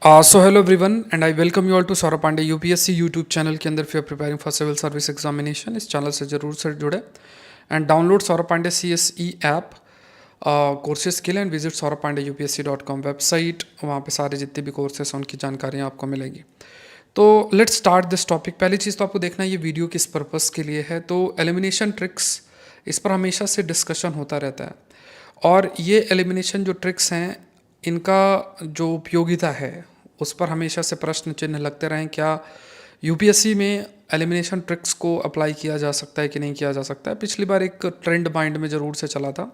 So hello everyone and I welcome you all to Saurabh Pandey UPSC YouTube channel के अंदर फिर preparing for civil service examination. इस channel से जरूर से जुड़े and download Saurabh Pandey CSE app courses के लिए and visit Saurabh Pandey UPSC.com website. वहाँ पे सारे जितने भी कोर्सेज हैं उनकी जानकारियाँ आपको मिलेगी। तो लेट्स स्टार्ट दिस टॉपिक। पहली चीज़ तो आपको देखना है ये वीडियो किस पर्पज़ के लिए है। तो एलिमिनेशन ट्रिक्स, इस पर हमेशा से डिस्कशन होता रहता है और ये एलिमिनेशन जो ट्रिक्स हैं इनका जो उपयोगिता है उस पर हमेशा से प्रश्न चिन्ह लगते रहे। क्या यूपीएससी में एलिमिनेशन ट्रिक्स को अप्लाई किया जा सकता है कि नहीं किया जा सकता है। पिछली बार एक ट्रेंड माइंड में ज़रूर से चला था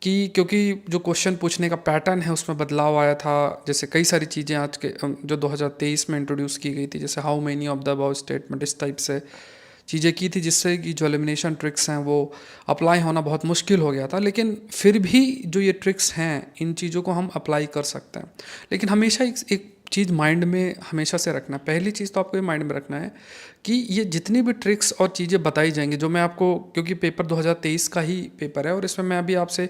कि क्योंकि जो क्वेश्चन पूछने का पैटर्न है उसमें बदलाव आया था। जैसे कई सारी चीज़ें आज के जो 2023 में इंट्रोड्यूस की गई थी, जैसे how many of the above statement, इस टाइप से चीज़ें की थी जिससे कि जो एलिमिनेशन ट्रिक्स हैं वो अप्लाई होना बहुत मुश्किल हो गया था। लेकिन फिर भी जो ये ट्रिक्स हैं इन चीज़ों को हम अप्लाई कर सकते हैं। लेकिन हमेशा एक चीज़ माइंड में हमेशा से रखना, पहली चीज़ तो आपको ये माइंड में रखना है कि ये जितनी भी ट्रिक्स और चीज़ें बताई जाएंगी जो मैं आपको, क्योंकि पेपर 2023 का ही पेपर है और इसमें मैं अभी आपसे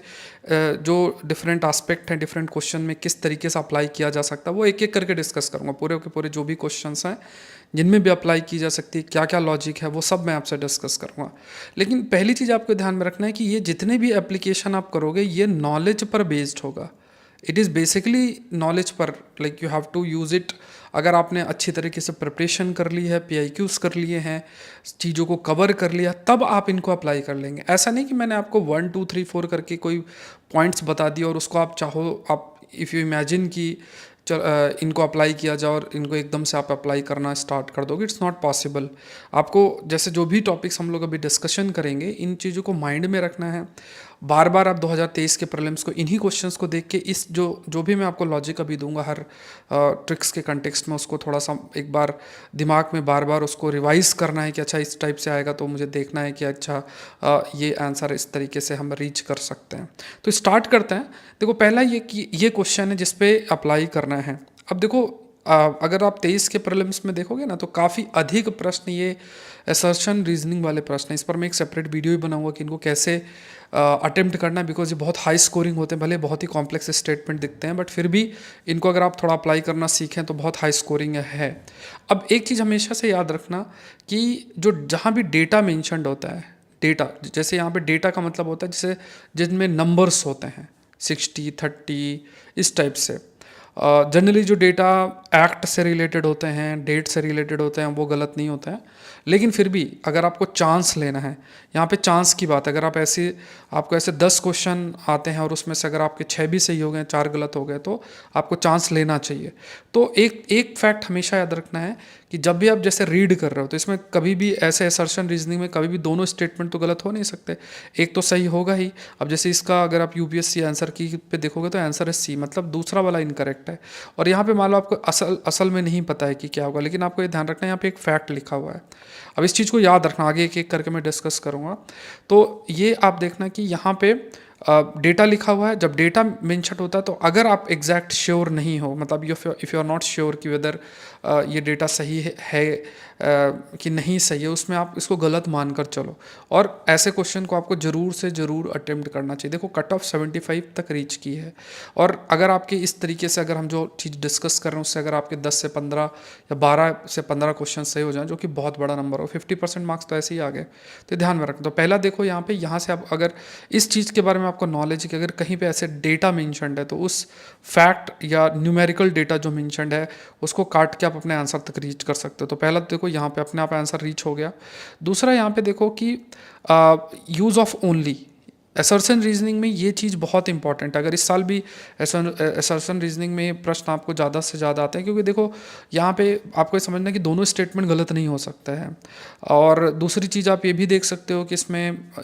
जो डिफरेंट एस्पेक्ट हैं, डिफरेंट क्वेश्चन में किस तरीके से अप्लाई किया जा सकता है वो एक एक करके डिस्कस करूँगा। पूरे के पूरे जो भी क्वेश्चंस हैं जिनमें भी अप्लाई की जा सकती है, क्या क्या लॉजिक है, वो सब मैं आपसे डिस्कस करूँगा। लेकिन पहली चीज़ आपको ध्यान में रखना है कि ये जितने भी एप्लीकेशन आप करोगे ये नॉलेज पर बेस्ड होगा। इट इज़ बेसिकली नॉलेज पर, like you have to use it. अगर आपने अच्छी तरीके से प्रिपरेशन कर ली है, PIQs कर लिए हैं, चीज़ों को कवर कर लिया, तब आप इनको अप्लाई कर लेंगे। ऐसा नहीं कि मैंने आपको 1 2 3 4 करके कोई पॉइंट्स बता दिए और उसको आप चाहो, आप इफ़ यू इमेजिन कि इनको अप्लाई किया जाए और इनको एकदम से आप अप्लाई करना स्टार्ट कर दोगे, इट्स नॉट पॉसिबल। आपको जैसे जो भी टॉपिक्स हम लोग अभी डिस्कशन करेंगे इन चीज़ों को माइंड में रखना है। बार बार आप 2023 के प्रीलिम्स को इन्हीं क्वेश्चंस को देख के इस जो भी मैं आपको लॉजिक अभी दूंगा हर ट्रिक्स के कंटेक्स्ट में, उसको थोड़ा सा एक बार दिमाग में बार बार उसको रिवाइज करना है कि अच्छा इस टाइप से आएगा तो मुझे देखना है कि अच्छा ये आंसर इस तरीके से हम रीच कर सकते हैं। तो स्टार्ट करते हैं। देखो पहला ये कि ये क्वेश्चन है जिस पे अप्लाई करना है। अब देखो अगर आप 23 के प्रीलिम्स में देखोगे ना तो काफ़ी अधिक प्रश्न ये असर्शन रीजनिंग वाले प्रश्न हैं। इस पर मैं एक सेपरेट वीडियो भी बनाऊंगा कि इनको कैसे अटेम्प्ट करना है, बिकॉज ये बहुत हाई स्कोरिंग होते हैं। भले बहुत ही कॉम्प्लेक्स स्टेटमेंट दिखते हैं बट फिर भी इनको अगर आप थोड़ा अप्लाई करना सीखें तो बहुत हाई स्कोरिंग है। अब एक चीज़ हमेशा से याद रखना कि जो जहाँ भी डेटा मेंशन्ड होता है, डेटा जैसे यहाँ पे डेटा का मतलब होता है जैसे जिनमें नंबर्स होते हैं 60 30 इस टाइप से। जनरली जो डेटा एक्ट से रिलेटेड होते हैं, डेट से रिलेटेड होते हैं, वो गलत नहीं होते हैं। लेकिन फिर भी अगर आपको चांस लेना है, यहाँ पे चांस की बात है। अगर आपको ऐसे 10 क्वेश्चन आते हैं और उसमें से अगर आपके 6 भी सही हो गए, 4 गलत हो गए, तो आपको चांस लेना चाहिए। तो एक एक फैक्ट हमेशा याद रखना है कि जब भी आप जैसे रीड कर रहे हो तो इसमें कभी भी ऐसे असर्शन रीजनिंग में कभी भी दोनों स्टेटमेंट तो गलत हो नहीं सकते, एक तो सही होगा ही। अब जैसे इसका अगर आप UPSC आंसर की पे देखोगे तो आंसर है C, मतलब दूसरा वाला इनकरेक्ट है। और यहाँ पे मान लो आपको असल में नहीं पता है कि क्या होगा, लेकिन आपको ये ध्यान रखना है यहाँ पे एक फैक्ट लिखा हुआ है। अब इस चीज़ को याद रखना, आगे एक एक करके मैं डिस्कस करूँगा। तो ये आप देखना कि यहाँ पे डेटा लिखा हुआ है। जब डेटा मेंशन होता है तो अगर आप एग्जैक्ट श्योर नहीं हो, मतलब if you are not sure कि वेदर ये डेटा सही है कि नहीं सही है, उसमें आप इसको गलत मानकर चलो। और ऐसे क्वेश्चन को आपको ज़रूर से ज़रूर अटेम्प्ट करना चाहिए। देखो कट ऑफ 75 तक रीच की है और अगर आपके इस तरीके से अगर हम जो चीज़ डिस्कस कर रहे हैं उससे अगर आपके 10 से 15 या 12 से 15 क्वेश्चन सही हो जाएं, जो कि बहुत बड़ा नंबर हो, 50% मार्क्स तो ऐसे ही आ गए। तो ध्यान में रखना। तो पहला देखो यहाँ से आप अगर इस चीज़ के बारे में आपको नॉलेज है कि अगर कहीं पे ऐसे डेटा मेंशन्ड है तो उस फैक्ट या न्यूमेरिकल डेटा जो मेंशन्ड है उसको काट के आप अपने आंसर तक रीच कर सकते हो। तो पहला देखो यहाँ पे अपने आप आंसर रीच हो गया। दूसरा यहाँ पे देखो कि use of only assertion reasoning में ये चीज़ बहुत इंपॉर्टेंट है। अगर इस साल भी असर्शन रीजनिंग में प्रश्न आपको ज़्यादा से ज़्यादा आते हैं, क्योंकि देखो यहाँ पे आपको ये समझना है कि दोनों स्टेटमेंट गलत नहीं हो सकते हैं। और दूसरी चीज़ आप ये भी देख सकते हो कि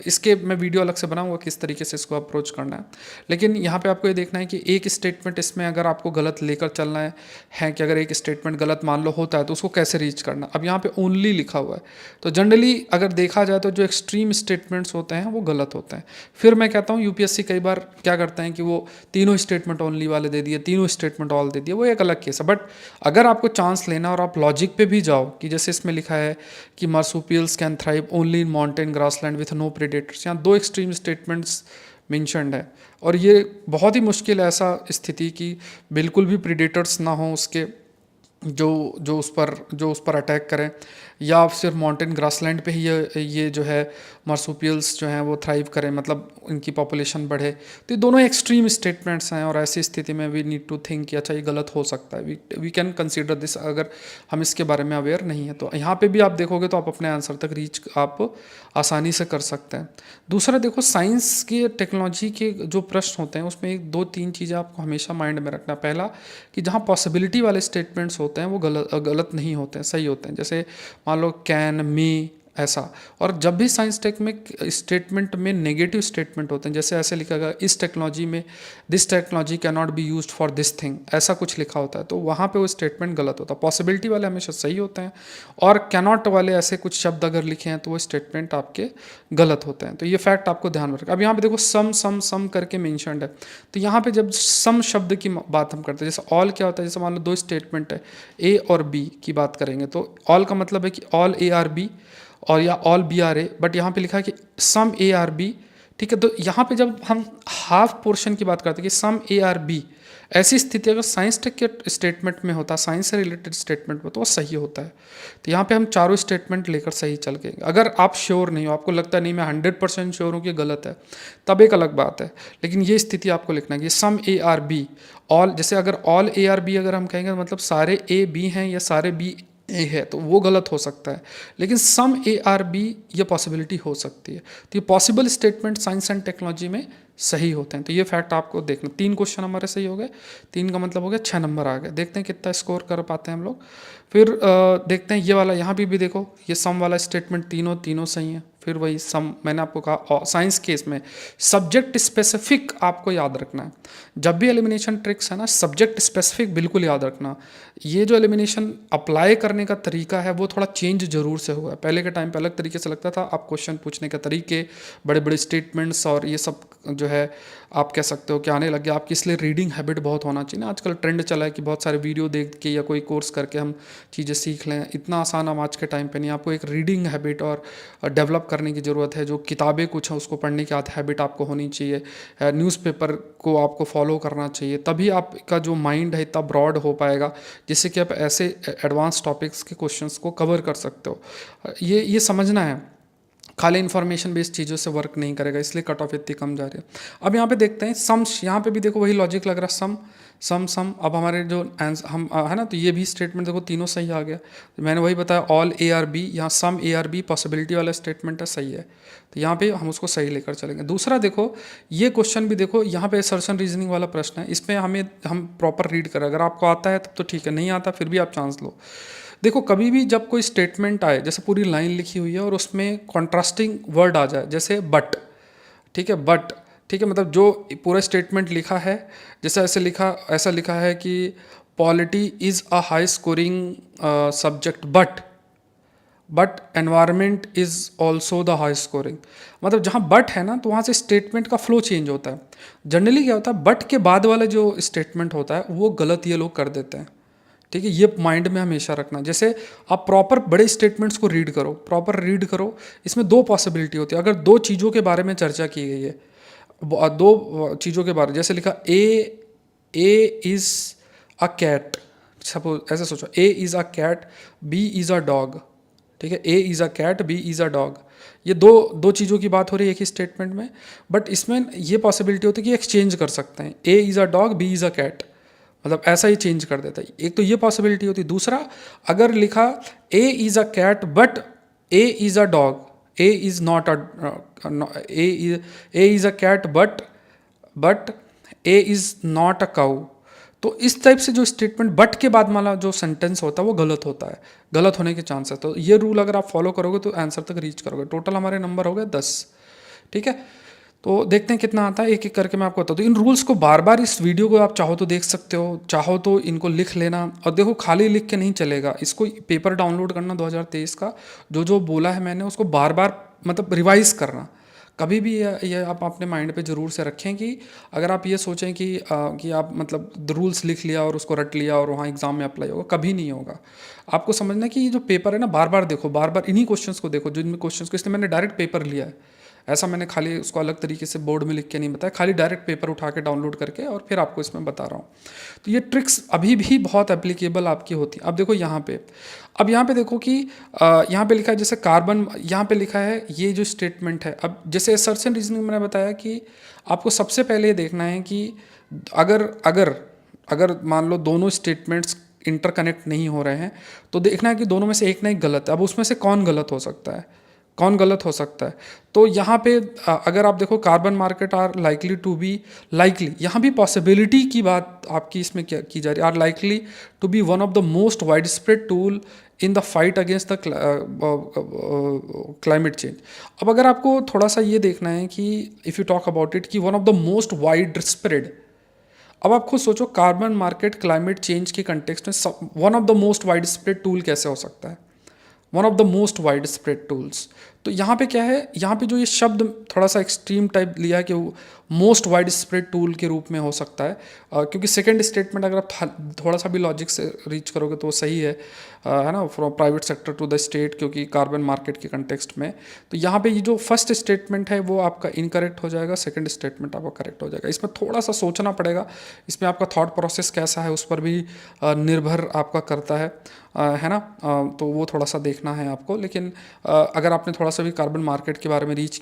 इसके मैं वीडियो अलग से बनाऊंगा किस तरीके से इसको अप्रोच करना है। लेकिन यहाँ पे आपको ये देखना है कि एक स्टेटमेंट इसमें अगर आपको गलत लेकर चलना है कि अगर एक स्टेटमेंट गलत मान लो होता है तो उसको कैसे रीच करना। अब यहाँ पे ओनली लिखा हुआ है तो जनरली अगर देखा जाए तो जो एक्सट्रीम स्टेटमेंट्स होते हैं वो गलत होते हैं। फिर मैं कहता हूँ UPSC कई बार क्या करते हैं कि वो तीनों स्टेटमेंट ओनली वाले दे दिए, तीनों स्टेटमेंट ऑल दे दिए, वो एक अलग केस है। बट अगर आपको चांस लेना और आप लॉजिक पे भी जाओ कि जैसे इसमें लिखा है कि marsupials can thrive only in mountain grassland with no predators, यहाँ दो एक्सट्रीम स्टेटमेंट्स मेंशन्ड है। और ये बहुत ही मुश्किल है ऐसा स्थिति कि बिल्कुल भी प्रीडेटर्स ना हो उसके जो जो उस पर अटैक करें, या सिर्फ माउंटेन ग्रासलैंड पे ही ये जो है मार्सुपियल्स जो हैं वो थ्राइव करें, मतलब इनकी पॉपुलेशन बढ़े। तो ये दोनों एक्सट्रीम स्टेटमेंट्स हैं, और ऐसी स्थिति में वी नीड टू थिंक कि अच्छा ये गलत हो सकता है, वी कैन कंसीडर दिस, अगर हम इसके बारे में अवेयर नहीं है। तो यहाँ पे भी आप देखोगे तो आप अपने आंसर तक रीच आप आसानी से कर सकते हैं। दूसरा देखो, साइंस के टेक्नोलॉजी के जो प्रश्न होते हैं उसमें एक दो तीन चीज़ें आपको हमेशा माइंड में रखना। पहला कि जहाँ पॉसिबिलिटी वाले स्टेटमेंट्स होते हैं वो गलत नहीं होते हैं, सही होते हैं। जैसे मान लो कैन, मे, ऐसा। और जब भी साइंस टेक में स्टेटमेंट में नेगेटिव स्टेटमेंट होते हैं, जैसे ऐसे लिखा गया इस टेक्नोलॉजी में, this technology can not be used for this thing, ऐसा कुछ लिखा होता है, तो वहाँ पे वो स्टेटमेंट गलत होता है। पॉसिबिलिटी वाले हमेशा सही होते हैं, और कैनॉट वाले ऐसे कुछ शब्द अगर लिखे हैं तो वो स्टेटमेंट आपके गलत होते हैं। तो ये फैक्ट आपको ध्यान में रखें। अब यहाँ पे देखो सम सम सम करके मेंशन्ड है, तो यहाँ पे जब सम शब्द की बात हम करते हैं, जैसे ऑल क्या होता है, जैसे मान लो दो स्टेटमेंट है ए और बी की बात करेंगे, तो ऑल का मतलब है कि ऑल ए आर बी, और या all B are A, but यहाँ पे लिखा है कि सम ए आर बी। ठीक है, तो यहाँ पे जब हम हाफ पोर्शन की बात करते हैं कि सम ए आर बी, ऐसी स्थिति अगर साइंस टेक के स्टेटमेंट में होता है, साइंस से रिलेटेड स्टेटमेंट में, तो वो सही होता है। तो यहाँ पे हम चारों स्टेटमेंट लेकर सही चल गए। अगर आप श्योर नहीं हो, आपको लगता नहीं मैं 100% श्योर हूँ कि गलत है, तब एक अलग बात है। लेकिन ये स्थिति आपको लिखना है कि सम ए आर बी, ऑल, जैसे अगर ऑल ए आर बी अगर हम कहेंगे तो मतलब सारे ए बी हैं या सारे बी ए है, तो वो गलत हो सकता है। लेकिन सम ए आर बी ये पॉसिबिलिटी हो सकती है। तो ये possible statement science and technology में सही होते हैं। तो ये फैक्ट आपको देखना। 3 क्वेश्चन हमारे सही हो गए, 3 का मतलब हो गया 6 नंबर आ गए। देखते हैं कितना स्कोर कर पाते हैं हम लोग। फिर देखते हैं ये वाला, यहाँ भी देखो ये सम वाला स्टेटमेंट तीनों सही है। फिर वही सम, मैंने आपको कहा साइंस केस में सब्जेक्ट स्पेसिफिक आपको याद रखना है। जब भी एलिमिनेशन ट्रिक्स है ना, सब्जेक्ट स्पेसिफिक बिल्कुल याद रखना। ये जो एलिमिनेशन अप्लाई करने का तरीका है वो थोड़ा चेंज जरूर से हुआ है। पहले के टाइम पे अलग तरीके से लगता था, आप क्वेश्चन पूछने के तरीके, बड़े बड़े स्टेटमेंट्स और ये सब जो है आप कह सकते हो कि आने लग गया। आपकी इसलिए रीडिंग हैबिट बहुत होना चाहिए ना। आजकल ट्रेंड चला है कि बहुत सारे वीडियो देख के या कोई कोर्स करके हम चीज़ें सीख लें, इतना आसान हम आज के टाइम पे नहीं। आपको एक रीडिंग हैबिट और डेवलप करने की ज़रूरत है। जो किताबें कुछ हैं उसको पढ़ने की आदत हैबिट आपको होनी चाहिए। न्यूज़पेपर को आपको फॉलो करना चाहिए, तभी आपका जो माइंड है इतना ब्रॉड हो पाएगा जिससे कि आप ऐसे एडवांस टॉपिक्स के क्वेश्चंस को कवर कर सकते हो। ये समझना है, खाली इन्फॉर्मेशन बेस्ड चीज़ों से वर्क नहीं करेगा, इसलिए कट ऑफ इतनी कम जा रही है। अब यहाँ पे देखते हैं सम्स, यहाँ पे भी देखो वही लॉजिक लग रहा है, सम सम सम। अब हमारे जो आंसर हम है ना, तो ये भी स्टेटमेंट देखो तीनों सही आ गया। तो मैंने वही बताया ऑल ए आर बी, यहाँ सम ए आर बी पॉसिबिलिटी वाला स्टेटमेंट है, सही है। तो यहाँ पे हम उसको सही लेकर चलेंगे। दूसरा देखो, ये क्वेश्चन भी देखो, यहाँ पे असर्शन रीजनिंग वाला प्रश्न है, इसमें हम प्रॉपर रीड करें। अगर आपको आता है तब तो ठीक है, नहीं आता फिर भी आप चांस लो। देखो कभी भी जब कोई स्टेटमेंट आए, जैसे पूरी लाइन लिखी हुई है और उसमें कॉन्ट्रास्टिंग वर्ड आ जाए, जैसे बट, ठीक है, बट, ठीक है, मतलब जो पूरा स्टेटमेंट लिखा है, जैसे ऐसा लिखा है कि polity is a high scoring subject but environment is also the high scoring. मतलब जहाँ बट है ना, तो वहाँ से स्टेटमेंट का फ्लो चेंज होता है। जनरली क्या होता है, बट के बाद वाला जो स्टेटमेंट होता है वो गलत ये लोग कर देते हैं। ठीक है, ये माइंड में हमेशा रखना। जैसे आप प्रॉपर बड़े स्टेटमेंट्स को रीड करो, प्रॉपर रीड करो, इसमें 2 पॉसिबिलिटी होती है। अगर 2 चीज़ों के बारे में चर्चा की गई है, 2 चीज़ों के बारे में, जैसे लिखा A is a cat, suppose ऐसे सोचो, A is a cat, B is a dog. ठीक है, A is a cat, B is a dog, ये दो चीज़ों की बात हो रही है एक ही स्टेटमेंट में। बट इसमें ये पॉसिबिलिटी होती है कि एक्सचेंज कर सकते हैं, A is a dog, B is a cat, मतलब ऐसा ही चेंज कर देता है। एक तो ये पॉसिबिलिटी होती है। दूसरा, अगर लिखा A is a cat but A is a dog, A is not A is a cat but A is not a cow. तो इस टाइप से जो स्टेटमेंट बट के बाद वाला जो सेंटेंस होता है वो गलत होता है, गलत होने के चांसेस। तो ये रूल अगर आप फॉलो करोगे तो आंसर तक रीच करोगे। टोटल हमारे नंबर हो गए 10। ठीक है, तो देखते हैं कितना आता है, एक एक करके मैं आपको बताता हूँ। इन रूल्स को बार बार, इस वीडियो को आप चाहो तो देख सकते हो, चाहो तो इनको लिख लेना। और देखो खाली लिख के नहीं चलेगा, इसको पेपर डाउनलोड करना 2023 का, जो बोला है मैंने उसको बार बार मतलब रिवाइज करना। कभी भी ये आप अपने माइंड पे ज़रूर से रखें कि अगर आप ये सोचें कि आप मतलब रूल्स लिख लिया और उसको रट लिया और वहाँ एग्ज़ाम में अप्लाई होगा, कभी नहीं होगा। आपको समझना कि ये जो पेपर है ना, बार बार देखो, बार बार इन्हीं क्वेश्चंस को देखो, जो इनमें क्वेश्चंस को, इसलिए मैंने डायरेक्ट पेपर लिया है। ऐसा मैंने खाली उसको अलग तरीके से बोर्ड में लिख के नहीं बताया, खाली डायरेक्ट पेपर उठा के डाउनलोड करके और फिर आपको इसमें बता रहा हूँ। तो ये ट्रिक्स अभी भी बहुत एप्लीकेबल आपकी होती है। अब देखो यहाँ पे, अब यहाँ पे देखो कि यहाँ पे लिखा है जैसे कार्बन, यहाँ पे लिखा है ये जो स्टेटमेंट है। अब जैसे असर्शन रीजनिंग मैंने बताया कि आपको सबसे पहले ये देखना है कि अगर अगर अगर मान लो दोनों स्टेटमेंट्स इंटरकनेक्ट नहीं हो रहे हैं तो देखना है कि दोनों में से एक ना एक गलत है। अब उसमें से कौन गलत हो सकता है, कौन गलत हो सकता है? तो यहाँ पे अगर आप देखो carbon market are likely to be, likely यहाँ भी पॉसिबिलिटी की बात आपकी इसमें क्या की जा रही है, are likely to be one of the most wide spread tool in the fight against the climate change. अब अगर आपको थोड़ा सा ये देखना है कि if you talk about it कि one of the most wide spread, अब आप खुद सोचो कार्बन मार्केट क्लाइमेट चेंज के कंटेक्स्ट में one of the most wide spread tool कैसे हो सकता है, one of the most wide spread tools. तो यहाँ पे क्या है, यहाँ पे जो ये शब्द थोड़ा सा एक्सट्रीम टाइप लिया है कि वो मोस्ट वाइड स्प्रेड टूल के रूप में हो सकता है, क्योंकि सेकंड स्टेटमेंट अगर आप थोड़ा सा भी लॉजिक से रीच करोगे तो सही है ना, from private sector to the state, क्योंकि कार्बन मार्केट के कंटेक्स्ट में। तो यहाँ पे ये जो फर्स्ट स्टेटमेंट है वो आपका इनकरेक्ट हो जाएगा, सेकंड स्टेटमेंट आपका करेक्ट हो जाएगा। इसमें थोड़ा सा सोचना पड़ेगा, इसमें आपका थॉट प्रोसेस कैसा है उस पर भी निर्भर आपका करता है ना, तो वो थोड़ा सा देखना है आपको। लेकिन अगर आपने थोड़ा सा भी कार्बन मार्केट के बारे में रीड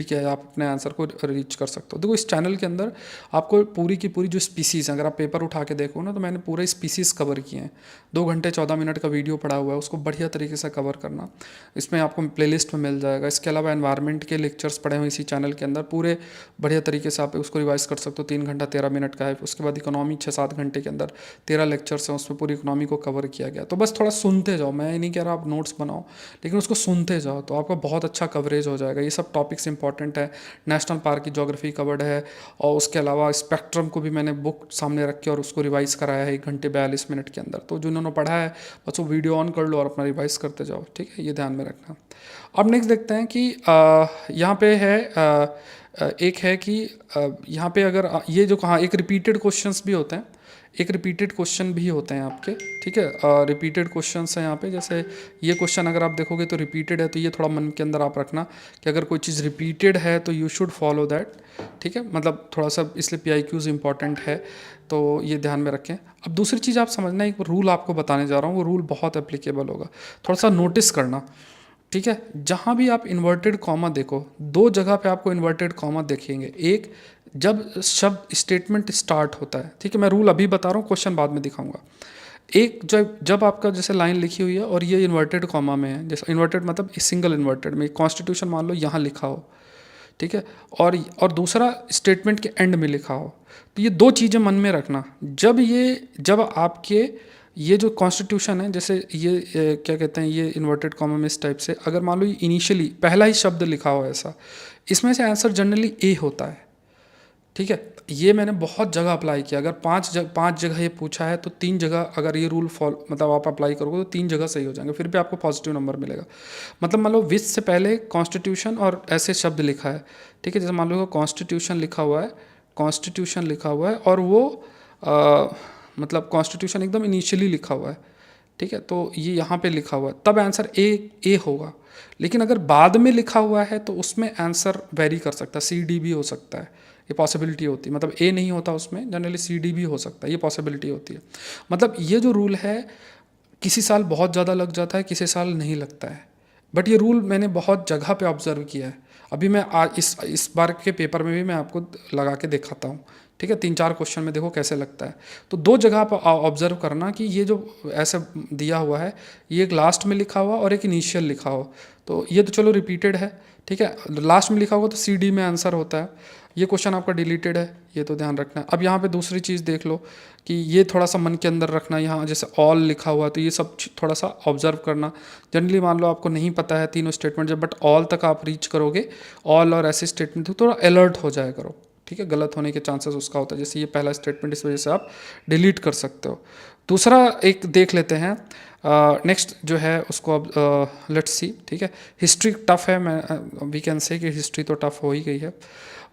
किया है, आप अपने आंसर को रीच कर सकते हो। देखो इस चैनल के अंदर आपको पूरी की पूरी जो स्पीसीज़, अगर आप पेपर उठा के देखो ना, तो मैंने पूरे स्पीसीज़ कवर किए हैं। 2 घंटे 14 मिनट का वीडियो पड़ा हुआ है, उसको बढ़िया तरीके से कवर करना, इसमें आपको प्लेलिस्ट में मिल जाएगा। इसके अलावा एनवायरनमेंट के लेक्चर्स पड़े हुए इसी चैनल के अंदर, पूरे बढ़िया तरीके से आप उसको रिवाइज कर सकते हो। 3 घंटा 13 मिनट का है। उसके बाद इकोनॉमी 6-7 घंटे के अंदर 13 लेक्चर्स हैं, उसमें पूरी इकोनॉमी को कवर किया गया। तो बस थोड़ा सुनते जाओ, मैं ये नहीं कह रहा आप नोट्स बनाओ, लेकिन उसको सुनते जाओ तो आपका बहुत अच्छा कवरेज हो जाएगा। ये सब टॉपिक्स इंपॉर्टेंट है। नेशनल पार्क की ज्योग्राफी कवर्ड है, और उसके अलावा स्पेक्ट्रम को भी मैंने बुक सामने रख के और उसको रिवाइज कराया है 1 घंटे 42 मिनट के अंदर। तो जिन्होंने पढ़ा है बस वो वीडियो ऑन कर लो और अपना रिवाइज करते जाओ, ठीक है, ये ध्यान में रखना। अब नेक्स्ट देखते हैं कि यहाँ पे है एक है कि यहाँ पे अगर ये जो कहा, एक रिपीटेड क्वेश्चंस भी होते हैं, एक रिपीटेड क्वेश्चन भी होते हैं आपके, ठीक है। रिपीटेड क्वेश्चंस हैं यहाँ पे, जैसे ये क्वेश्चन अगर आप देखोगे तो रिपीटेड है, तो ये थोड़ा मन के अंदर आप रखना कि अगर कोई चीज़ रिपीटेड है तो यू शुड फॉलो दैट, ठीक है। मतलब थोड़ा सा इसलिए PIQs इंपॉर्टेंट है, तो ये ध्यान में रखें। अब दूसरी चीज़ आप समझना, एक रूल आपको बताने जा रहा हूँ, वो रूल बहुत एप्लीकेबल होगा, थोड़ा सा नोटिस करना, ठीक है। जहाँ भी आप इन्वर्टेड कॉमा देखो, 2 जगह पे आपको इन्वर्टेड कॉमा देखेंगे। एक जब शब्द स्टेटमेंट स्टार्ट होता है, ठीक है, मैं रूल अभी बता रहा हूँ, क्वेश्चन बाद में दिखाऊंगा। एक जब आपका जैसे लाइन लिखी हुई है और ये इन्वर्टेड कॉमा में है, जैसे इन्वर्टेड मतलब सिंगल इन्वर्टेड में, कॉन्स्टिट्यूशन मान लो यहाँ लिखा हो, ठीक है, और दूसरा स्टेटमेंट के एंड में लिखा हो, तो ये 2 चीज़ें मन में रखना। जब आपके ये जो कॉन्स्टिट्यूशन है, जैसे ये क्या कहते हैं, ये इन्वर्टेड कॉमा में इस टाइप से, अगर मान लो ये इनिशियली पहला ही शब्द लिखा हो ऐसा, इसमें से आंसर जनरली ए होता है, ठीक है। ये मैंने बहुत जगह अप्लाई किया। अगर 5 जगह ये पूछा है तो 3 जगह अगर ये रूल फॉलो मतलब आप अप्लाई करोगे तो 3 जगह सही हो जाएंगे, फिर भी आपको पॉजिटिव नंबर मिलेगा। मतलब मान लो विच से पहले कॉन्स्टिट्यूशन और ऐसे शब्द लिखा है, ठीक है, जैसे मान लो कॉन्स्टिट्यूशन लिखा हुआ है, कॉन्स्टिट्यूशन लिखा हुआ है और वो मतलब कॉन्स्टिट्यूशन एकदम इनिशियली लिखा हुआ है, ठीक है, तो ये यहाँ पे लिखा हुआ है, तब आंसर ए होगा। लेकिन अगर बाद में लिखा हुआ है तो उसमें आंसर वेरी कर सकता है, CD भी हो सकता है, ये पॉसिबिलिटी होती है। मतलब ए नहीं होता उसमें, जनरली CD भी हो सकता है, ये पॉसिबिलिटी होती है। मतलब ये जो रूल है, किसी साल बहुत ज़्यादा लग जाता है, किसी साल नहीं लगता है, बट ये रूल मैंने बहुत जगह पे ऑब्जर्व किया है। अभी मैं आज इस बार के पेपर में भी मैं आपको लगा के दिखाता हूँ, ठीक है। 3-4 क्वेश्चन में देखो कैसे लगता है। तो 2 जगह पर ऑब्जर्व करना कि ये जो ऐसे दिया हुआ है, ये एक लास्ट में लिखा हुआ और एक इनिशियल लिखा हो, तो ये तो चलो रिपीटेड है, ठीक है। लास्ट में लिखा हुआ तो CD में आंसर होता है। ये क्वेश्चन आपका डिलीटेड है, ये तो ध्यान रखना है। अब यहाँ पे दूसरी चीज़ देख लो कि ये थोड़ा सा मन के अंदर रखना, यहाँ जैसे ऑल लिखा हुआ तो ये सब थोड़ा सा ऑब्जर्व करना। जनरली मान लो आपको नहीं पता है तीनों स्टेटमेंट, जब बट ऑल तक आप रीच करोगे, ऑल और ऐसे स्टेटमेंट तो थोड़ा अलर्ट हो जाया करो, ठीक है। गलत होने के चांसेस उसका होता है, जैसे ये पहला स्टेटमेंट, इस वजह से आप डिलीट कर सकते हो। दूसरा एक देख लेते हैं, नेक्स्ट जो है उसको अब लेट्स सी, ठीक है। हिस्ट्री टफ है, मैं वी कैन से कि हिस्ट्री तो टफ हो ही गई है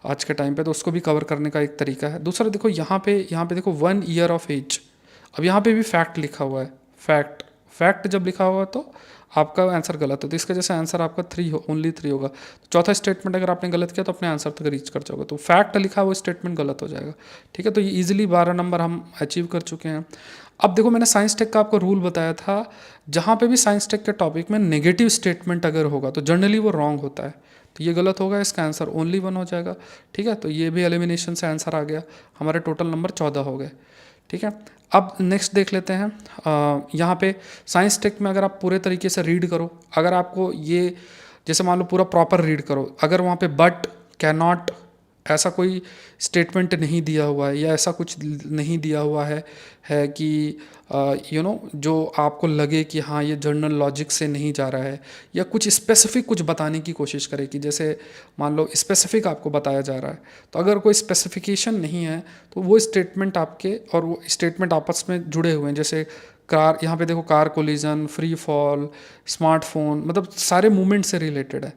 आज के टाइम पे, तो उसको भी कवर करने का एक तरीका है। दूसरा देखो यहाँ पे देखो 1 ईयर ऑफ एज, अब यहाँ पे भी फैक्ट लिखा हुआ है, फैक्ट जब लिखा होगा तो आपका आंसर गलत हो, तो इसका जैसे आंसर आपका 3 हो, ओनली 3 होगा। तो चौथा स्टेटमेंट अगर आपने गलत किया तो अपने आंसर तक रीच कर जाओगे, तो फैक्ट लिखा वो स्टेटमेंट गलत हो जाएगा। ठीक है, तो ये ईजिली 12 नंबर हम अचीव कर चुके हैं। अब देखो मैंने साइंस टेक का आपको रूल बताया था, जहाँ पे भी साइंस टेक के टॉपिक में नेगेटिव स्टेटमेंट अगर होगा तो जनरली वो रॉन्ग होता है, तो ये गलत होगा, इसका आंसर ओनली 1 हो जाएगा। ठीक है, तो ये भी एलिमिनेशन से आंसर आ गया, हमारे टोटल नंबर 14 हो गए। ठीक है, अब नेक्स्ट देख लेते हैं। यहाँ पे साइंस टेक में अगर आप पूरे तरीके से रीड करो, अगर आपको ये जैसे मान लो पूरा प्रॉपर रीड करो, अगर वहाँ पे बट, कैन नॉट ऐसा कोई स्टेटमेंट नहीं दिया हुआ है या ऐसा कुछ नहीं दिया हुआ है कि जो आपको लगे कि हाँ ये जर्नल लॉजिक से नहीं जा रहा है, या कुछ स्पेसिफिक कुछ बताने की कोशिश करे कि जैसे मान लो स्पेसिफिक आपको बताया जा रहा है, तो अगर कोई स्पेसिफिकेशन नहीं है तो वो स्टेटमेंट आपके और वो स्टेटमेंट आपस में जुड़े हुए हैं, जैसे कार, यहाँ पे देखो car collision, free fall, smartphone, मतलब सारे मूवमेंट से रिलेटेड है।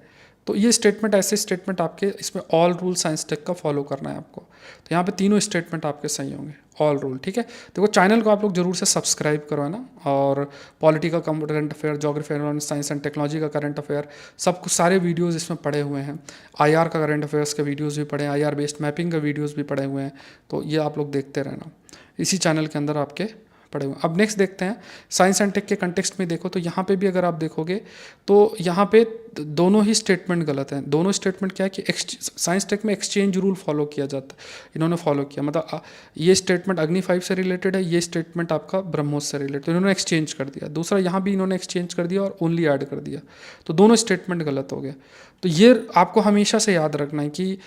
तो ये स्टेटमेंट, ऐसे स्टेटमेंट आपके इसमें ऑल रूल साइंस टेक का फॉलो करना है आपको, तो यहाँ पे तीनों स्टेटमेंट आपके सही होंगे, ऑल रूल। ठीक है, देखो चैनल को आप लोग जरूर से सब्सक्राइब करो, है ना, और पॉलिटी का current affair, geography and science and technology का करंट अफेयर, सब कुछ सारे वीडियोज़ इसमें पड़े हुए हैं। आईआर का करंट अफेयर्स के वीडियोज़ भी पड़े हैं, आईआर बेस्ड मैपिंग के वीडियोज़ भी पड़े हुए हैं, तो ये आप लोग देखते रहना, इसी चैनल के अंदर आपके पड़े हुए। अब नेक्स्ट देखते हैं साइंस एंड टेक के कंटेक्स्ट में। देखो तो यहाँ पे भी अगर आप देखोगे तो यहाँ पे दोनों ही स्टेटमेंट गलत हैं। दोनों स्टेटमेंट क्या है कि साइंस टेक में एक्सचेंज रूल फॉलो किया जाता है, इन्होंने फॉलो किया, मतलब ये स्टेटमेंट अग्नि 5 से रिलेटेड है, ये स्टेटमेंट आपका ब्रह्मोस से रिलेटेड, तो इन्होंने एक्सचेंज कर दिया। दूसरा यहाँ भी इन्होंने एक्सचेंज कर दिया और ओनली ऐड कर दिया, तो दोनों स्टेटमेंट गलत हो गए। तो ये आपको हमेशा से याद रखना है कि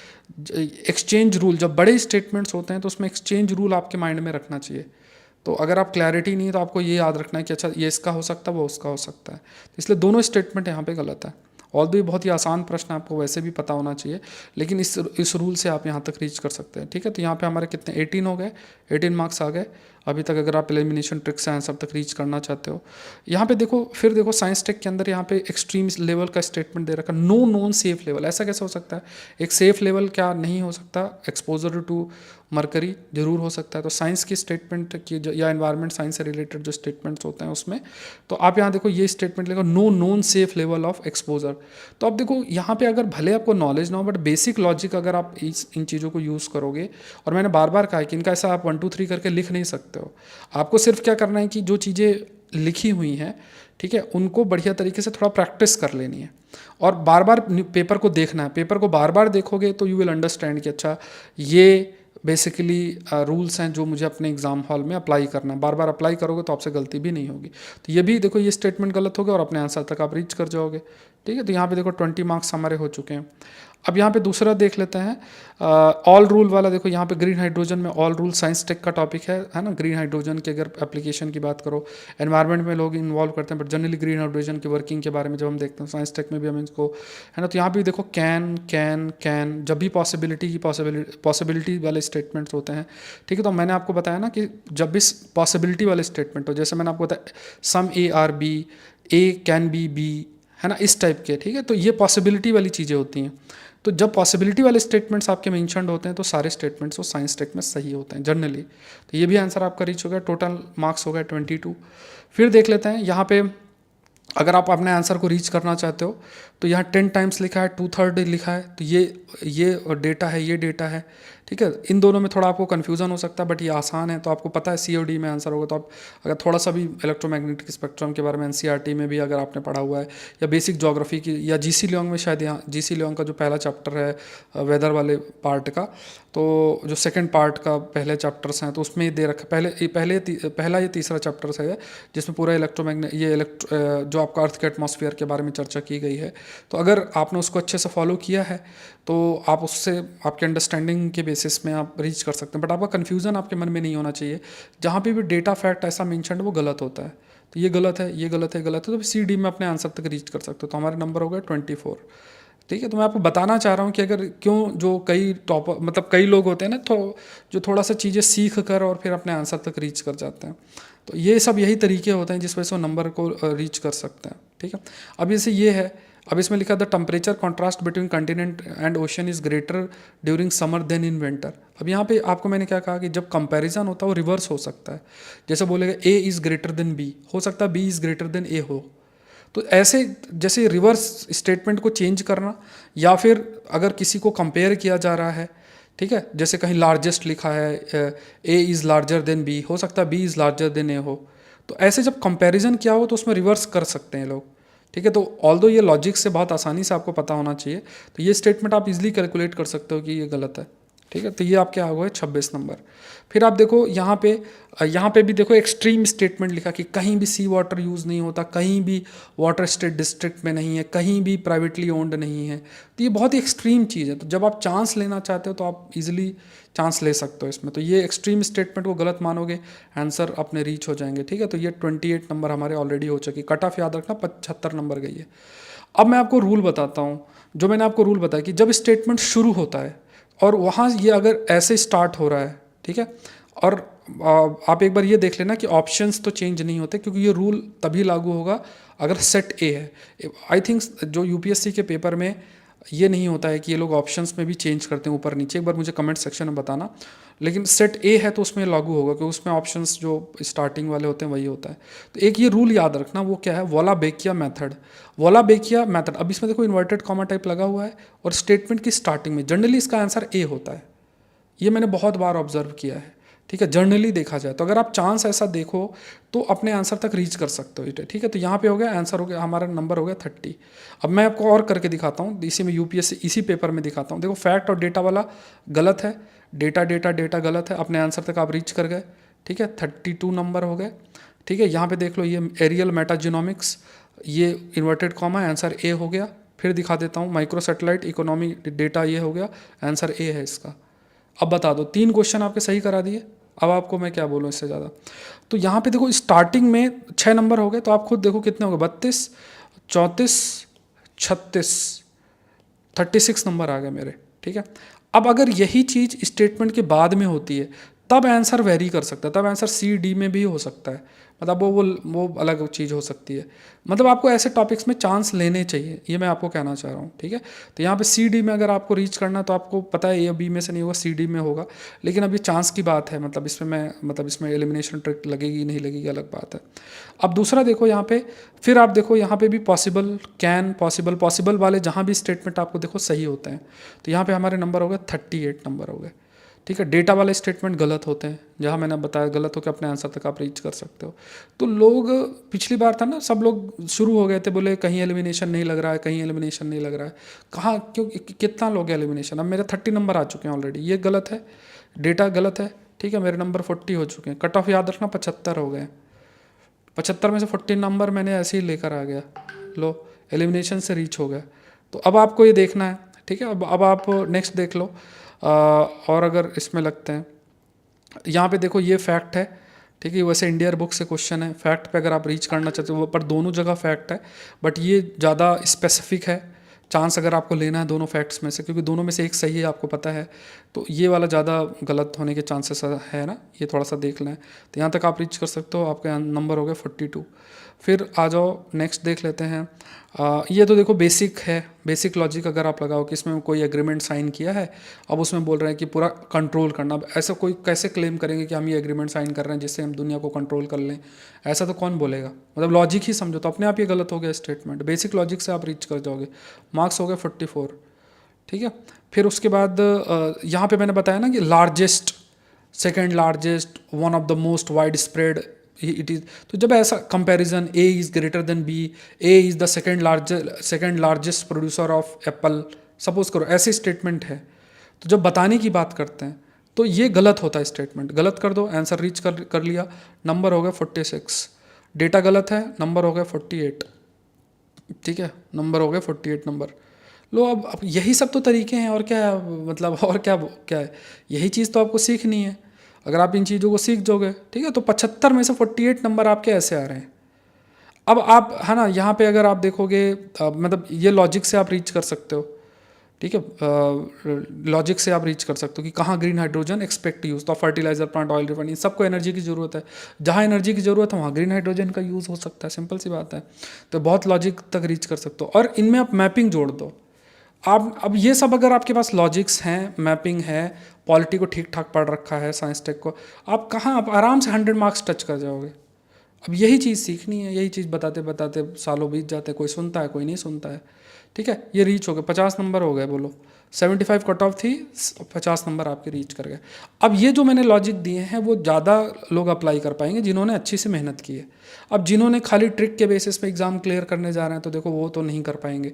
एक्सचेंज रूल, जब बड़े स्टेटमेंट्स होते हैं तो उसमें एक्सचेंज रूल आपके माइंड में रखना चाहिए। तो अगर आप क्लैरिटी नहीं है तो आपको ये याद रखना है कि अच्छा ये इसका हो सकता है, वो उसका हो सकता है, तो इसलिए दोनों स्टेटमेंट यहाँ पे गलत है। ऑल्दो ये बहुत ही आसान प्रश्न आपको वैसे भी पता होना चाहिए, लेकिन इस रूल से आप यहाँ तक रीच कर सकते हैं। ठीक है, तो यहाँ पे हमारे कितने 18 हो गए, 18 मार्क्स आ गए अभी तक, अगर आप एलिमिनेशन ट्रिक से आंसर तक रीच करना चाहते हो। यहाँ पे देखो, फिर देखो साइंस टेक के अंदर यहाँ पे एक्सट्रीम लेवल का स्टेटमेंट दे रखा, नो नॉन सेफ लेवल, ऐसा कैसे हो सकता है? एक सेफ लेवल क्या नहीं हो सकता? एक्सपोजर टू मरकरी जरूर हो सकता है। तो साइंस की स्टेटमेंट की या एनवायरनमेंट साइंस से रिलेटेड जो स्टेटमेंट्स होते हैं उसमें, तो आप यहाँ देखो ये स्टेटमेंट लिखो, no non safe level of exposure. तो अब देखो यहाँ पे अगर भले आपको नॉलेज ना हो, बट बेसिक लॉजिक अगर आप इन चीज़ों को यूज़ करोगे, और मैंने बार बार कहा कि इनका ऐसा आप 1 2 3 करके लिख नहीं सकते हो। आपको सिर्फ क्या करना है कि जो चीज़ें लिखी हुई हैं, ठीक है, उनको बढ़िया तरीके से थोड़ा प्रैक्टिस कर लेनी है, और बार बार पेपर को देखना है। पेपर को बार बार देखोगे तो यू विल अंडरस्टैंड कि अच्छा ये बेसिकली रूल्स हैं जो मुझे अपने एग्जाम हॉल में अप्लाई करना है। बार बार अप्लाई करोगे तो आपसे गलती भी नहीं होगी। तो ये भी देखो, ये स्टेटमेंट गलत हो गया और अपने आंसर तक आप रीच कर जाओगे। ठीक है, तो यहाँ पे देखो 20 मार्क्स हमारे हो चुके हैं। अब यहाँ पे दूसरा देख लेते हैं, ऑल रूल वाला। देखो यहाँ पे ग्रीन हाइड्रोजन में ऑल रूल साइंस टेक का टॉपिक है ना। ग्रीन हाइड्रोजन की अगर एप्लीकेशन की बात करो, एनवायरनमेंट में लोग इन्वॉल्व करते हैं, बट जनरली ग्रीन हाइड्रोजन की वर्किंग के बारे में जब हम देखते हैं साइंस टेक में भी हम इसको, है ना। तो यहाँ पे देखो कैन कैन कैन, जब भी पॉसिबिलिटी वाले स्टेटमेंट्स होते हैं, ठीक है, तो मैंने आपको बताया ना कि जब भी पॉसिबिलिटी वाले स्टेटमेंट हो, जैसे मैंने आपको बताया some A are B, A can be, है ना, इस टाइप के, ठीक है, तो ये पॉसिबिलिटी वाली चीज़ें होती हैं। तो जब पॉसिबिलिटी वाले स्टेटमेंट्स आपके मेंशन्ड होते हैं तो सारे स्टेटमेंट्स वो साइंस टेक में सही होते हैं जनरली। तो ये भी आंसर आपका रीच हो गया, टोटल मार्क्स हो गए 22। फिर देख लेते हैं यहाँ पे, अगर आप अपने आंसर को रीच करना चाहते हो तो यहाँ 10 टाइम्स लिखा है, 2/3 लिखा है, तो ये डेटा है, ये डेटा है, ठीक है। इन दोनों में थोड़ा आपको कन्फ्यूजन हो सकता है, बट ये आसान है। तो आपको पता है COD में आंसर होगा, तो आप अगर थोड़ा सा भी इलेक्ट्रोमैग्नेटिक स्पेक्ट्रम के बारे में NCERT में भी अगर आपने पढ़ा हुआ है, या बेसिक ज्योग्राफी की, या GC लियोंग में, शायद यहाँ GC लियोंग का जो पहला चैप्टर है वेदर वाले पार्ट का, तो जो सेकंड पार्ट का पहले चैप्टर्स हैं, तो उसमें दे रखा पहला ये तीसरा चैप्टर है जिसमें पूरा जो आपका अर्थ के एटमॉस्फेयर के बारे में चर्चा की गई है। तो अगर आपने उसको अच्छे से फॉलो किया है तो आप उससे आपके अंडरस्टैंडिंग के बेसिस में आप रीच कर सकते हैं, बट आपका कन्फ्यूज़न आपके मन में नहीं होना चाहिए। जहाँ पे भी डेटा फैक्ट ऐसा मेंशन्ड वो गलत होता है, तो ये गलत है, ये गलत है, गलत है, तो CD में अपने आंसर तक रीच कर सकते हो। तो हमारे नंबर हो गए 24। ठीक है, तो मैं आपको बताना चाह रहा हूँ कि अगर क्यों जो कई लोग होते हैं ना, तो जो थोड़ा सा चीज़ें सीख कर और फिर अपने आंसर तक रीच कर जाते हैं, तो ये सब यही तरीके होते हैं जिस वजह से वो नंबर को रीच कर सकते हैं। ठीक है, अब जैसे ये है, अब इसमें लिखा the temperature contrast between continent and ocean is greater during summer than in winter. अब यहाँ पे आपको मैंने क्या कहा कि जब कंपैरिजन होता है वो रिवर्स हो सकता है। जैसे बोलेगा A is greater than B, हो सकता है B is greater than A हो। तो ऐसे जैसे रिवर्स स्टेटमेंट को चेंज करना, या फिर अगर किसी को कंपेयर किया जा रहा है, ठीक है, जैसे कहीं लार्जेस्ट लिखा है A is larger than B, हो सकता है B is larger than A हो। तो ऐसे जब कंपैरिजन किया हो तो उसमें रिवर्स कर सकते हैं लोग, ठीक है। तो ऑल्दो ये लॉजिक से बहुत आसानी से आपको पता होना चाहिए, तो ये स्टेटमेंट आप इजीली कैलकुलेट कर सकते हो कि ये गलत है, ठीक है। तो ये आपके आ गए 26 नंबर। फिर आप देखो यहाँ पे भी देखो एक्सट्रीम स्टेटमेंट लिखा कि कहीं भी सी वाटर यूज़ नहीं होता, कहीं भी वाटर स्टेट डिस्ट्रिक्ट में नहीं है, कहीं भी प्राइवेटली ओन्ड नहीं है। तो ये बहुत ही एक्सट्रीम चीज़ है। तो जब आप चांस लेना चाहते हो तो आप इजीली चांस ले सकते हो इसमें। तो ये एक्सट्रीम स्टेटमेंट को गलत मानोगे, आंसर अपने रीच हो जाएंगे, ठीक है। तो ये 28 नंबर हमारे ऑलरेडी हो चुकी। कट ऑफ याद रखना 75 नंबर गई है। अब मैं आपको रूल बताता हूँ, जो मैंने आपको रूल बताया कि जब स्टेटमेंट शुरू होता है और वहाँ ये अगर ऐसे स्टार्ट हो रहा है, ठीक है, और आप एक बार ये देख लेना कि ऑप्शंस तो चेंज नहीं होते, क्योंकि ये रूल तभी लागू होगा अगर सेट ए है। आई थिंक जो यूपीएससी के पेपर में ये नहीं होता है कि ये लोग ऑप्शंस में भी चेंज करते हैं ऊपर नीचे, एक बार मुझे कमेंट सेक्शन में बताना। लेकिन सेट ए है तो उसमें लागू होगा, क्योंकि उसमें ऑप्शंस जो स्टार्टिंग वाले होते हैं वही होता है। तो एक ये रूल याद रखना, वो क्या है, वोलाबेकिया मेथड। वोलाबेकिया मेथड, अब इसमें देखो इन्वर्टेड कॉमा टाइप लगा हुआ है और स्टेटमेंट की स्टार्टिंग में जनरली इसका आंसर ए होता है। ये मैंने बहुत बार ऑब्जर्व किया है, ठीक है, जर्नली देखा जाए तो। अगर आप चांस ऐसा देखो तो अपने आंसर तक रीच कर सकते हो, ठीक है। तो यहाँ पे हो गया आंसर, हो गया हमारा नंबर हो गया 30। अब मैं आपको और करके दिखाता हूँ, इसी में यूपीएससी इसी पेपर में दिखाता हूँ। देखो फैक्ट और डेटा वाला गलत है, डेटा डेटा डेटा गलत है, अपने आंसर तक आप रीच कर गए, ठीक है। 32 नंबर हो गए, ठीक है। यहाँ पे देख लो, ये एरियल मेटाजिनोमिक्स, ये इन्वर्टेड कॉमा, आंसर ए हो गया। फिर दिखा देता हूँ, माइक्रो सैटेलाइट इकोनॉमी डेटा, ये हो गया, आंसर ए है इसका। अब बता दो, 3 क्वेश्चन आपके सही करा दिए। अब आपको मैं क्या बोलूँ इससे ज़्यादा। तो यहाँ पे देखो स्टार्टिंग में 6 नंबर हो गए, तो आप खुद देखो कितने हो गए, 32, 34, 36, 36 नंबर आ गए मेरे, ठीक है। अब अगर यही चीज़ स्टेटमेंट के बाद में होती है तब आंसर वेरी कर सकता है, तब आंसर सी डी में भी हो सकता है, मतलब वो अलग चीज़ हो सकती है। मतलब आपको ऐसे टॉपिक्स में चांस लेने चाहिए, ये मैं आपको कहना चाह रहा हूँ, ठीक है। तो यहाँ पे सी डी में अगर आपको रीच करना तो आपको पता है ए बी में से नहीं होगा, सी डी में होगा। लेकिन अभी चांस की बात है, मतलब इसमें एलिमिनेशन ट्रिक लगेगी नहीं लगेगी अलग बात है। अब दूसरा देखो यहाँ पे, फिर आप देखो यहाँ पे भी पॉसिबल, कैन, पॉसिबल वाले जहाँ भी स्टेटमेंट आपको देखो सही होते हैं। तो यहाँ पे हमारे नंबर हो गए 38 नंबर हो गए, ठीक है। डेटा वाले स्टेटमेंट गलत होते हैं, जहाँ मैंने बताया गलत हो के अपने आंसर तक आप रीच कर सकते हो। तो लोग, पिछली बार था ना, सब लोग शुरू हो गए थे, बोले कहीं एलिमिनेशन नहीं लग रहा है, कहीं एलिमिनेशन नहीं लग रहा है, कहाँ क्यों कितना लोग एलिमिनेशन। अब मेरे 30 नंबर आ चुके हैं ऑलरेडी, ये गलत है, डेटा गलत है, ठीक है। मेरे नंबर 40 हो चुके हैं। कट ऑफ याद रखना 75 हो गए, 75 में से 40 नंबर मैंने ऐसे ही लेकर आ गया, लो एलिमिनेशन से रीच हो गया। तो अब आपको ये देखना है, ठीक है। अब आप नेक्स्ट देख लो। और अगर इसमें लगते हैं, यहाँ पे देखो ये फैक्ट है, ठीक है। वैसे इंडियन बुक से क्वेश्चन है, फैक्ट पे अगर आप रीच करना चाहते हो, पर दोनों जगह फैक्ट है, बट ये ज़्यादा स्पेसिफिक है। चांस अगर आपको लेना है दोनों फैक्ट्स में से, क्योंकि दोनों में से एक सही है आपको पता है, तो ये वाला ज़्यादा गलत होने के चांसेस है ना, ये थोड़ा सा देख लें। तो यहाँ तक आप रीच कर सकते हो, आपका नंबर हो गया 42। फिर आ जाओ नेक्स्ट देख लेते हैं। ये तो देखो बेसिक है, बेसिक लॉजिक अगर आप लगाओ कि इसमें कोई एग्रीमेंट साइन किया है, अब उसमें बोल रहे हैं कि पूरा कंट्रोल करना। अब ऐसा कोई कैसे क्लेम करेंगे कि हम ये एग्रीमेंट साइन कर रहे हैं जिससे हम दुनिया को कंट्रोल कर लें, ऐसा तो कौन बोलेगा। मतलब लॉजिक ही समझो, तो अपने आप ये गलत हो गया स्टेटमेंट। बेसिक लॉजिक से आप रीच कर जाओगे, मार्क्स हो गए 44, ठीक है। फिर उसके बाद यहाँ पे मैंने बताया ना कि largest, second largest, one of the most wide spread it is. तो जब ऐसा comparison, A is greater than B, A is the second largest producer of apple, suppose करो ऐसे स्टेटमेंट है, तो जब बताने की बात करते हैं तो ये गलत होता है स्टेटमेंट। गलत कर दो, आंसर रीच कर लिया, नंबर हो गया 46। डेटा गलत है, नंबर हो गया 48, ठीक है, नंबर हो गया 48 नंबर। लो अब यही सब तो तरीके हैं, और क्या है, मतलब और क्या क्या है, यही चीज़ तो आपको सीखनी है। अगर आप इन चीज़ों को सीख जाओगे, ठीक है, तो 75 में से 48 नंबर आपके ऐसे आ रहे हैं। अब आप, है ना, यहाँ पे अगर आप देखोगे मतलब ये लॉजिक से आप रीच कर सकते हो, ठीक है। लॉजिक से आप रीच कर सकते हो कि कहाँ ग्रीन हाइड्रोजन एक्सपेक्ट यूज़, तो फर्टिलाइजर प्लांट, ऑयल रिफाइनरी, सबको एनर्जी की ज़रूरत है। जहाँ एनर्जी की ज़रूरत है वहाँ ग्रीन हाइड्रोजन का यूज़ हो सकता है, सिंपल सी बात है। तो बहुत लॉजिक तक रीच कर सकते हो, और इनमें आप मैपिंग जोड़ दो। आप अब ये सब अगर आपके पास लॉजिक्स हैं, मैपिंग है, पॉलिटी को ठीक ठाक पढ़ रखा है, साइंस टेक को, आप कहाँ, आप आराम से 100 मार्क्स टच कर जाओगे। अब यही चीज़ सीखनी है, यही चीज़ बताते बताते सालों बीत जाते हैं, कोई सुनता है कोई नहीं सुनता है। ठीक है, ये रीच हो गए, 50 नंबर हो गए, बोलो 75 कट ऑफ थी, 50 नंबर आपके रीच कर गए। अब ये जो मैंने लॉजिक दिए हैं वो ज़्यादा लोग अप्लाई कर पाएंगे जिन्होंने अच्छी से मेहनत की है। अब जिन्होंने खाली ट्रिक के बेसिस पे एग्ज़ाम क्लियर करने जा रहे हैं तो देखो वो तो नहीं कर पाएंगे,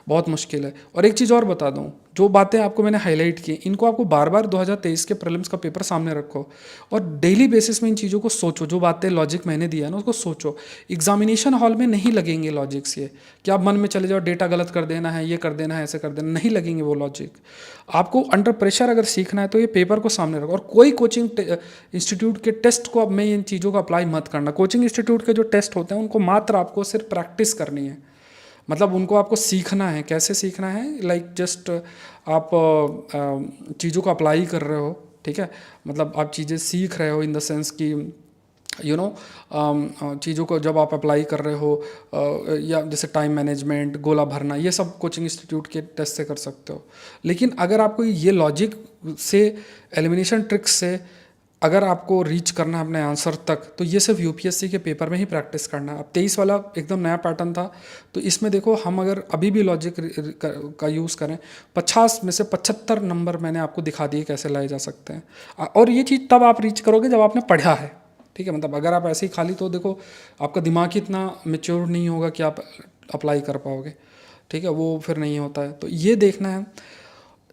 बहुत मुश्किल है। और एक चीज़ और बता दूं, जो बातें आपको मैंने हाईलाइट की इनको आपको बार बार 2023 के प्रीलिम्स का पेपर सामने रखो और डेली बेसिस में इन चीज़ों को सोचो। जो बातें लॉजिक मैंने दिया है ना उसको सोचो। एग्जामिनेशन हॉल में नहीं लगेंगे लॉजिक्स ये कि आप मन में चले जाओ डेटा गलत कर देना है, ये कर देना है, ऐसे कर देना, नहीं लगेंगे वो लॉजिक। आपको अंडर प्रेशर अगर सीखना है तो ये पेपर को सामने रखो। और कोई कोचिंग इंस्टीट्यूट के टेस्ट को अब मैं इन चीज़ों को अप्लाई मत करना। कोचिंग इंस्टीट्यूट के जो टेस्ट होते हैं उनको मात्र आपको सिर्फ प्रैक्टिस करनी है, मतलब उनको आपको सीखना है। कैसे सीखना है, लाइक जस्ट आप चीज़ों को अप्लाई कर रहे हो, ठीक है, मतलब आप चीज़ें सीख रहे हो इन द सेंस कि यू नो चीज़ों को जब आप अप्लाई कर रहे हो, या जैसे टाइम मैनेजमेंट, गोला भरना, ये सब कोचिंग इंस्टीट्यूट के टेस्ट से कर सकते हो। लेकिन अगर आपको ये लॉजिक से, एलिमिनेशन ट्रिक्स से अगर आपको रीच करना है अपने आंसर तक, तो ये सिर्फ यूपीएससी के पेपर में ही प्रैक्टिस करना है। अब 23 वाला एकदम नया पैटर्न था, तो इसमें देखो हम अगर अभी भी लॉजिक का यूज़ करें, 50 में से 75 नंबर मैंने आपको दिखा दिए कैसे लाए जा सकते हैं। और ये चीज़ तब आप रीच करोगे जब आपने पढ़ा है, ठीक है। मतलब अगर आप ऐसे ही खाली, तो देखो आपका दिमाग ही इतना मेच्योर नहीं होगा कि आप अप्लाई कर पाओगे, ठीक है, वो फिर नहीं होता है। तो ये देखना है।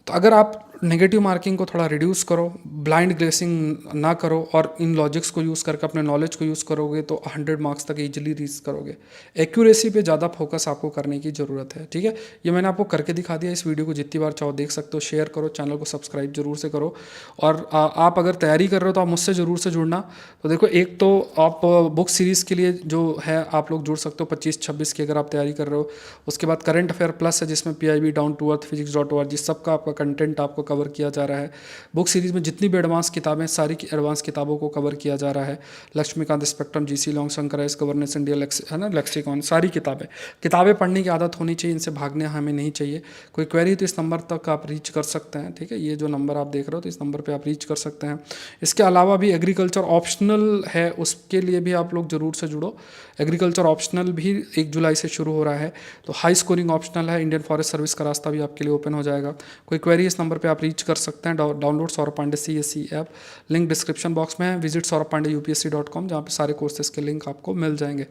तो अगर आप नेगेटिव मार्किंग को थोड़ा रिड्यूस करो, ब्लाइंड ग्लेसिंग ना करो और इन लॉजिक्स को यूज़ करके अपने नॉलेज को यूज़ करोगे तो 100 मार्क्स तक इजीली रीच करोगे। एक्यूरेसी पे ज़्यादा फोकस आपको करने की ज़रूरत है, ठीक है। ये मैंने आपको करके दिखा दिया। इस वीडियो को जितनी बार चाहो देख सकते हो, शेयर करो, चैनल को सब्सक्राइब जरूर से करो। और आप अगर तैयारी कर रहे हो तो आप मुझसे ज़रूर से जुड़ना। तो देखो, एक तो आप बुक सीरीज़ के लिए जो है आप लोग जुड़ सकते हो 25-26 की, अगर आप तैयारी कर रहे हो। उसके बाद करंट अफेयर प्लस है जिसमें PIB, down to earth, physics.org, सबका आपका कंटेंट आपको कवर किया जा रहा है। बुक सीरीज़ में जितनी भी एडवांस किताबें, सारी की एडवांस किताबों को कवर किया जा रहा है। Laxmikanth spectrum, GC Leong, Shankar IAS, governance India, है ना, लेक्सिकॉन, सारी किताबें पढ़ने की आदत होनी चाहिए, इनसे भागने हमें नहीं चाहिए। कोई क्वेरी तो इस नंबर तक आप रीच कर सकते हैं, ठीक है। ये जो नंबर आप देख रहे हो तो इस नंबर पर आप रीच कर सकते हैं। इसके अलावा भी एग्रीकल्चर ऑप्शनल है, उसके लिए भी आप लोग ज़रूर से जुड़ो। एग्रीकल्चर ऑप्शनल भी 1 जुलाई से शुरू हो रहा है, तो हाई स्कोरिंग ऑप्शनल है। इंडियन फॉरेस्ट सर्विस का रास्ता भी आपके लिए ओपन हो जाएगा। कोई क्वेरी इस नंबर पे आप रीच कर सकते हैं। Download Saurabh Pandey CSE app, link description box में है। विजिट sauravpandeyupsc.com, जहाँ पे सारे कोर्सेज के लिंक आपको मिल जाएंगे।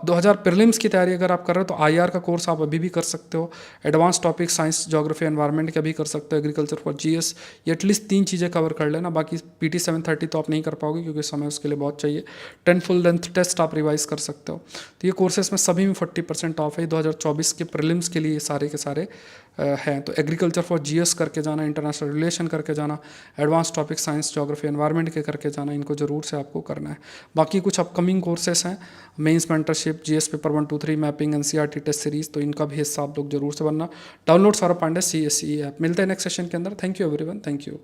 2000 प्रीलिम्स की तैयारी अगर आप कर रहे हो तो IR का कोर्स आप अभी भी कर सकते हो। Advance topic science, geography, environment का भी कर सकते हो। एग्रीकल्चर फॉर GS, ये एटलीस्ट 3 चीज़ें कवर कर लेना। बाकी PT 730 तो आप नहीं कर पाओगे क्योंकि समय उसके लिए बहुत चाहिए। 10 फुल लेंथ टेस्ट आप रिवाइज कर सकते हो। तो ये कोर्सेज में सभी में 40% ऑफ है। 2024 के प्रीलिम्स के लिए सारे के सारे हैं। तो एग्रीकल्चर फॉर GS करके जाना, इंटरनेशनल रिलेशन करके जाना, advance topic science, geography, environment के करके जाना, इनको ज़रूर से आपको करना है। बाकी कुछ अपकमिंग कोर्सेस हैं, mains mentorship, GS paper 1, 2, 3, mapping, NCERT test series, तो इनका भी हिस्सा आप लोग जरूर से बनना। Download Saurabh Pandey CSE app. मिलते हैं नेक्स्ट सेशन के अंदर। Thank you everyone, thank you.